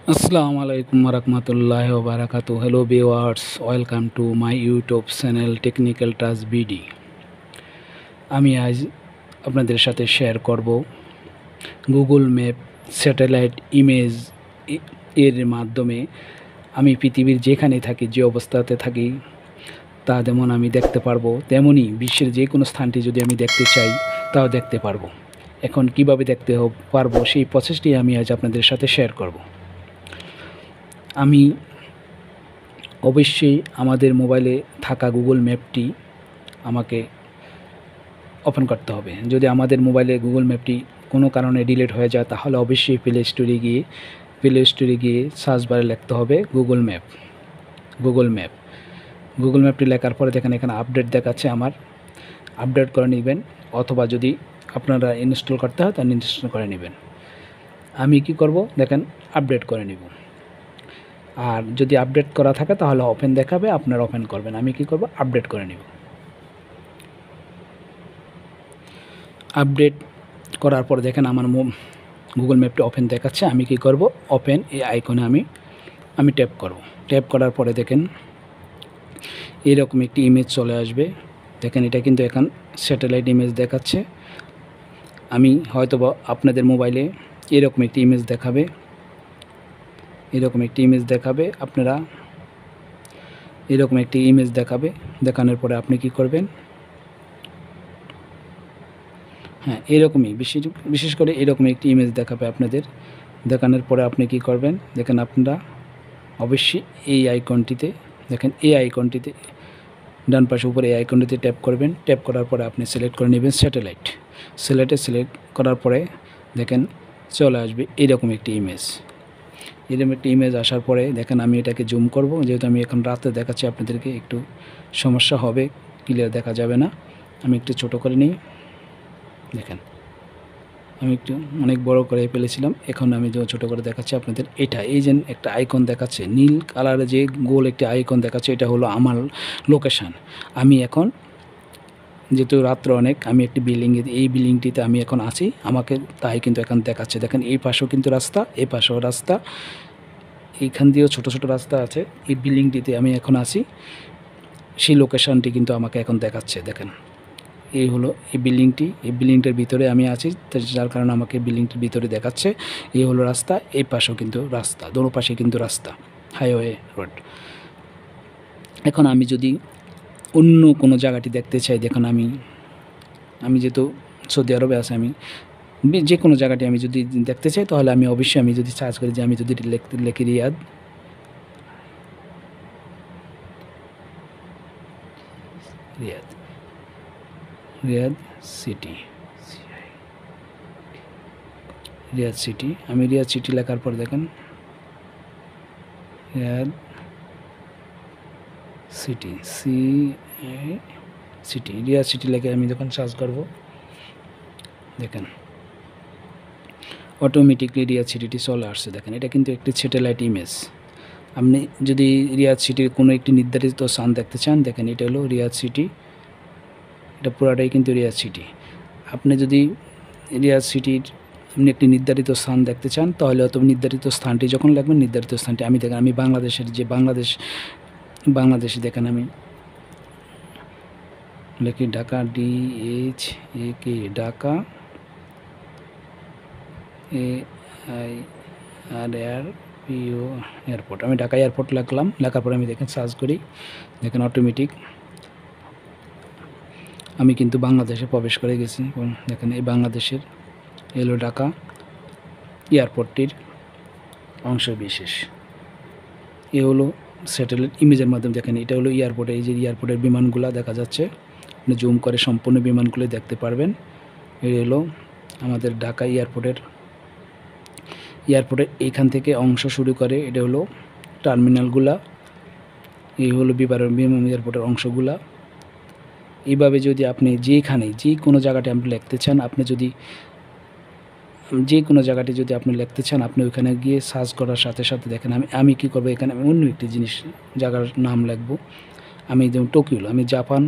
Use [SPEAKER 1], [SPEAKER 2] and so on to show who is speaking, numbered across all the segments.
[SPEAKER 1] Assalamu alaikum warahmatullahi wabarakatuh. Hello viewers, welcome to my YouTube channel Technical Touch BD. আমি আজ আপনাদের সাথে share করব গুগল ম্যাপ স্যাটেলাইট ইমেজ এর মাধ্যমে আমি পৃথিবীর যেখানে থাকি, যে অবস্থাতে থাকি তা যেমন আমি দেখতে পারবো, তেমনি বিশ্বের যে কোনো স্থানটি যদি আমি দেখতে চাই তাও দেখতে পারবো। এখন কিভাবে দেখতে পারবো সেই প্রসেসটি আমি আজ আপনাদের সাথে শেয়ার করব। আমি অবশ্যই আমাদের মোবাইলে থাকা গুগল ম্যাপটি আমাকে ওপেন করতে হবে। যদি আমাদের মোবাইলে গুগল ম্যাপটি কোনো কারণে ডিলিট হয়ে যায় তাহলে অবশ্যই প্লে স্টোরে গিয়ে সার্চ বারে লিখতে হবে গুগল ম্যাপটি লেখার পরে দেখেন এখানে আপডেট দেখাচ্ছে, আমার আপডেট করে নেবেন, অথবা যদি আপনারা ইনস্টল করতে হয় তাহলে ইনস্টল করে নেবেন। আমি কি করব দেখেন, আপডেট করে নিব। আর যদি আপডেট করা থাকে তাহলে ওপেন দেখাবে, আপনারা ওপেন করবেন। আমি কি করব, আপডেট করে নিব। আপডেট করার পর দেখেন আমার গুগল ম্যাপটি ওপেন দেখাচ্ছে। আমি কি করব, ওপেন এই আইকনে আমি ট্যাপ করব। ট্যাপ করার পরে দেখেন এরকম একটি ইমেজ চলে আসবে। দেখেন এটা কিন্তু এখন স্যাটেলাইট ইমেজ দেখাচ্ছে। আমি হয়তোবা আপনাদের মোবাইলে এরকম একটি ইমেজ দেখাবে, আপনারা এরকম একটি ইমেজ দেখাবে। দেখানোর পরে আপনি কি করবেন, হ্যাঁ এরকমই বিশেষ করে এরকম একটি ইমেজ দেখাবে আপনাদের। দেখানোর পরে আপনি কি করবেন দেখেন, আপনারা অবশ্যই এই আইকনটিতে দেখেন, এই আইকনটিতে ডান পাশে উপরে এই আইকনটিতে ট্যাপ করবেন। ট্যাপ করার পরে আপনি সিলেক্ট করে নেবেন সিলেক্ট করার পরে দেখেন চলে আসবে এরকম একটি ইমেজ আসার পরে দেখেন আমি এটাকে জুম করব। যেহেতু আমি এখন রাতে দেখাচ্ছি আপনাদেরকে, একটু সমস্যা হবে, ক্লিয়ার দেখা যাবে না। আমি একটু ছোট করে নিই। দেখেন আমি একটু অনেক বড় করে ফেলেছিলাম, এখন আমি ছোটো করে দেখাচ্ছি আপনাদের। এই যে একটা আইকন দেখাচ্ছে নীল কালারে, যে গোল একটি আইকন দেখাচ্ছে, এটা হলো আমার লোকেশান। আমি এখন যেহেতু রাত্র অনেক, আমি একটি এই বিল্ডিংটিতে আমি এখন আছি, আমাকে তাই কিন্তু এখন দেখাচ্ছে। দেখেন এই পাশেও কিন্তু রাস্তা, এই পাশেও রাস্তা, এইখান দিয়েও ছোটো ছোটো রাস্তা আছে। এই বিল্ডিংটিতে আমি এখন আছি, সেই লোকেশানটি কিন্তু আমাকে এখন দেখাচ্ছে। দেখেন এই হলো এই বিল্ডিংটার ভিতরে আমি আছি, যার কারণে আমাকে বিল্ডিংটির ভিতরে দেখাচ্ছে। এই হলো রাস্তা, এই পাশেও কিন্তু রাস্তা, দোনো পাশে কিন্তু রাস্তা, হাইওয়ে রোড। এখন আমি যদি অন্য কোনো জায়গাটি দেখতে চাই, দেখুন আমি যেহেতু সৌদি আরবে আছি, আমি যে কোনো জায়গাটি আমি যদি দেখতে চাই তাহলে আমি অবশ্যই আমি যদি সার্চ করি, যে আমি যদি লিখি রিয়াদ সিটি, আমি রিয়াদ সিটি লেখার পর দেখেন রিয়াদ সিটি লেখে আমি যখন সার্চ করব দেখেন অটোমেটিকলি রিয়াদ সিটিটি চলে আসছে। দেখেন এটা কিন্তু একটি স্যাটেলাইট ইমেজ। আপনি যদি রিয়াদ সিটির কোনো একটি নির্ধারিত স্থান দেখতে চান, দেখেন এটা হলো রিয়াদ সিটি, এটা পুরাটাই কিন্তু রিয়াদ সিটি। আপনি যদি রিয়াদ সিটির আপনি একটি নির্ধারিত স্থান দেখতে চান তাহলে অত নির্ধারিত স্থানটি যখন লিখবেন, নির্ধারিত স্থানটি আমি দেখেন আমি বাংলাদেশের যে বাংলাদেশে দেখেন আমি লিখি Dhaka DHAK Dhaka AIRPO airport. আমি ঢাকা এয়ারপোর্ট লিখলাম, লেখার পরে আমি দেখেন সার্চ করি, দেখেন অটোমেটিক আমি কিন্তু বাংলাদেশে প্রবেশ করে গেছি। দেখেন এই বাংলাদেশের এলো ঢাকা এয়ারপোর্টটির অংশ বিশেষ। এ হলো স্যাটেলাইট ইমেজের মাধ্যমে দেখেন এটা হলো এয়ারপোর্ট। এই যে এয়ারপোর্টের বিমানগুলো দেখা যাচ্ছে, আপনি জুম করে সম্পূর্ণ বিমানগুলো দেখতে পারবেন। এই হলো আমাদের ঢাকা এয়ারপোর্টের এইখান থেকে অংশ শুরু করে, এটা হলো টার্মিনালগুলা, এই হলো বিমান এয়ারপোর্টের অংশগুলা। এইভাবে যদি আপনি যে কোনো জায়গাটি আপনি লিখতে চান, আপনি যদি যে কোনো জায়গাটি যদি আপনি লিখতে চান, আপনি ওইখানে গিয়ে সার্চ করার সাথে সাথে দেখেন আমি কী করবো, এখানে আমি অন্য একটি জায়গার নাম লিখব। আমি যেমন টোকিও, আমি জাপান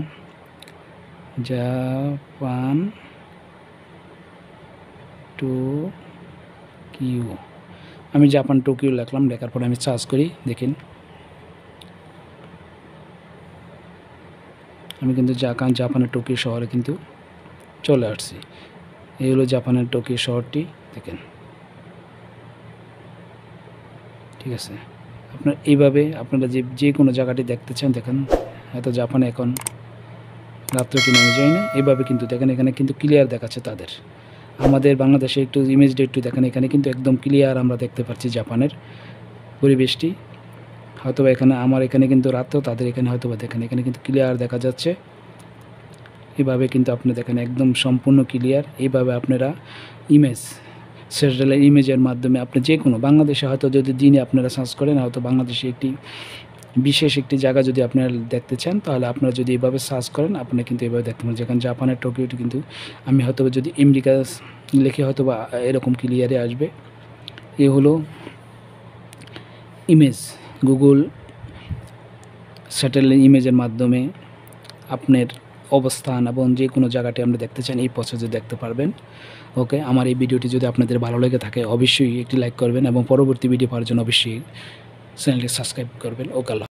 [SPEAKER 1] টোকিও আমি জাপান টোকিও লিখলাম, লেখার পরে আমি সার্চ করি, দেখেন আমি কিন্তু জাপানের টোকিও শহরে কিন্তু চলে আসছি। এই হলো জাপানের টোকিও শহরটি, দেখেন। ঠিক আছে, আপনার এইভাবে আপনারা যে কোনো জায়গাটি দেখতে চান, দেখেন হয়তো জাপানে এখন রাত্রে কিনে আমি যাই না, এইভাবে কিন্তু দেখেন এখানে কিন্তু ক্লিয়ার দেখাচ্ছে তাদের। আমাদের বাংলাদেশে একটু ইমেজটা একটু দেখেন, এখানে কিন্তু একদম ক্লিয়ার আমরা দেখতে পাচ্ছি জাপানের পরিবেশটি। হয়তোবা এখানে আমার এখানে কিন্তু রাতেও তাদের এখানে হয়তোবা দেখেন এখানে কিন্তু ক্লিয়ার দেখা যাচ্ছে। এভাবে কিন্তু আপনি দেখেন একদম সম্পূর্ণ ক্লিয়ার। এইভাবে আপনারা ইমেজ স্যাটেলাইট ইমেজের মাধ্যমে আপনি যে কোনো বাংলাদেশে হয়তো যদি দিনে আপনারা সার্চ করেন, হয়তো বাংলাদেশে একটি বিশেষ একটি জায়গা যদি আপনারা দেখতে চান, তাহলে আপনারা যদি এভাবে সার্চ করেন আপনি কিন্তু এভাবে দেখতে পারেন। যেখানে জাপানের টোকিওটি কিন্তু আমি হয়তো যদি আমেরিকা লিখে হয়তো বা এরকম ক্লিয়ারে আসবে। এ হলো ইমেজ, গুগল স্যাটেলাইট ইমেজের মাধ্যমে আপনার অবস্থান এবং যে কোনো জায়গাটি আপনি দেখতে চান এই প্রসেসে দেখতে পারবেন। ওকে, আমার এই ভিডিওটি যদি আপনাদের ভালো লেগে থাকে অবশ্যই একটি লাইক করবেন এবং পরবর্তী ভিডিও পাওয়ার জন্য অবশ্যই চ্যানেলটি সাবস্ক্রাইব করবেন। ওকে।